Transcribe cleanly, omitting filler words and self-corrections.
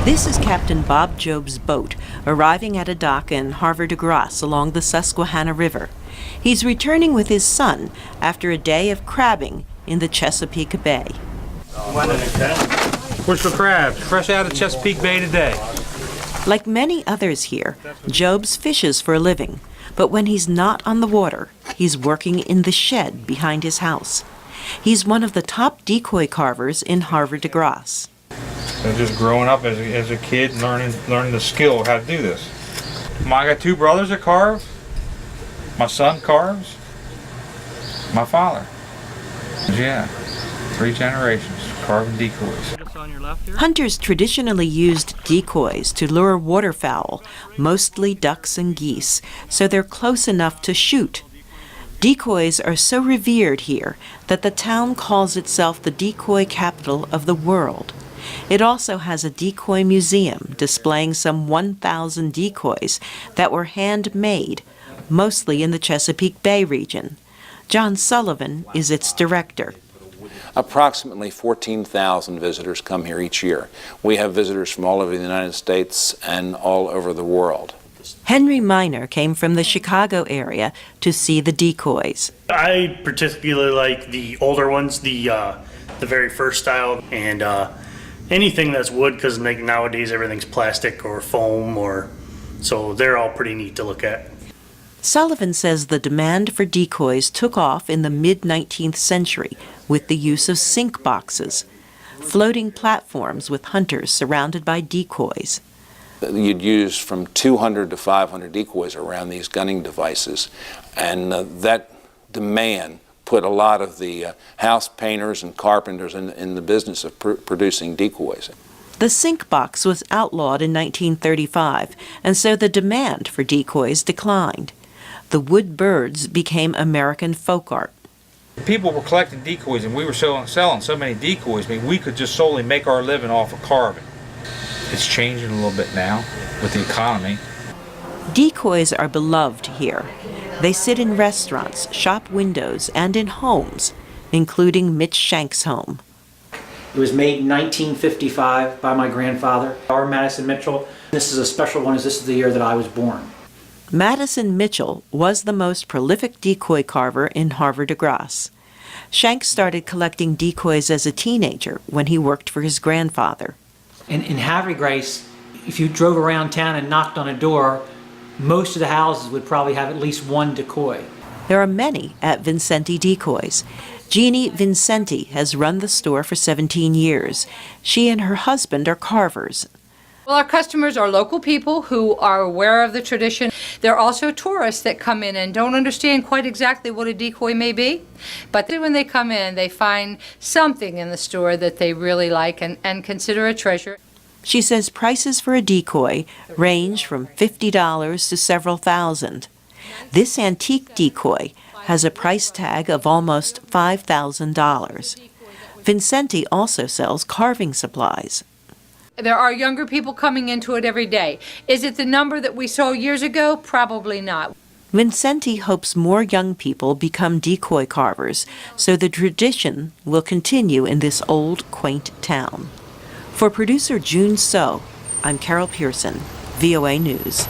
This is Captain Bob Job's boat, arriving at a dock in Havre de Grace along the Susquehanna River. He's returning with his son after a day of crabbing in the Chesapeake Bay. Where's for crabs? Fresh out of Chesapeake Bay today. Like many others here, Jobs fishes for a living, but when he's not on the water, he's working in the shed behind his house. He's one of the top decoy carvers in Havre de Grace. So just growing up as a kid, learning the skill of how to do this. I got two brothers that carve. My son carves. My father. Yeah, 3 generations carving decoys. Hunters traditionally used decoys to lure waterfowl, mostly ducks and geese, so they're close enough to shoot. Decoys are so revered here that the town calls itself the decoy capital of the world. It also has a decoy museum displaying some 1,000 decoys that were handmade, mostly in the Chesapeake Bay region. John Sullivan is its director. Approximately 14,000 visitors come here each year. We have visitors from all over the United States and all over the world. Henry Miner came from the Chicago area to see the decoys. I particularly like the older ones, the very first style, and anything that's wood, because nowadays everything's plastic or foam, so they're all pretty neat to look at. Sullivan says the demand for decoys took off in the mid-19th century with the use of sink boxes, floating platforms with hunters surrounded by decoys. You'd use from 200 to 500 decoys around these gunning devices, and that demand put a lot of the house painters and carpenters in the business of producing decoys. The sink box was outlawed in 1935, and so the demand for decoys declined. The wood birds became American folk art. People were collecting decoys, and we were selling so many decoys. I mean, we could just solely make our living off of carving. It's changing a little bit now with the economy. Decoys are beloved here. They sit in restaurants, shop windows, and in homes, including Mitch Shank's home. It was made in 1955 by my grandfather, R. Madison Mitchell. This is a special one, as this is the year that I was born. Madison Mitchell was the most prolific decoy carver in Havre de Grace. Shank started collecting decoys as a teenager when he worked for his grandfather. In Havre de Grace, if you drove around town and knocked on a door, most of the houses would probably have at least one decoy. There are many at Vincenti Decoys. Jeannie Vincenti has run the store for 17 years. She and her husband are carvers. Well, our customers are local people who are aware of the tradition. They're also tourists that come in and don't understand quite exactly what a decoy may be. But then when they come in, they find something in the store that they really like and consider a treasure. She says prices for a decoy range from $50 to several thousand. This antique decoy has a price tag of almost $5,000. Vincenti also sells carving supplies. There are younger people coming into it every day. Is it the number that we saw years ago? Probably not. Vincenti hopes more young people become decoy carvers, so the tradition will continue in this old, quaint town. For producer June So, I'm Carol Pearson, VOA News.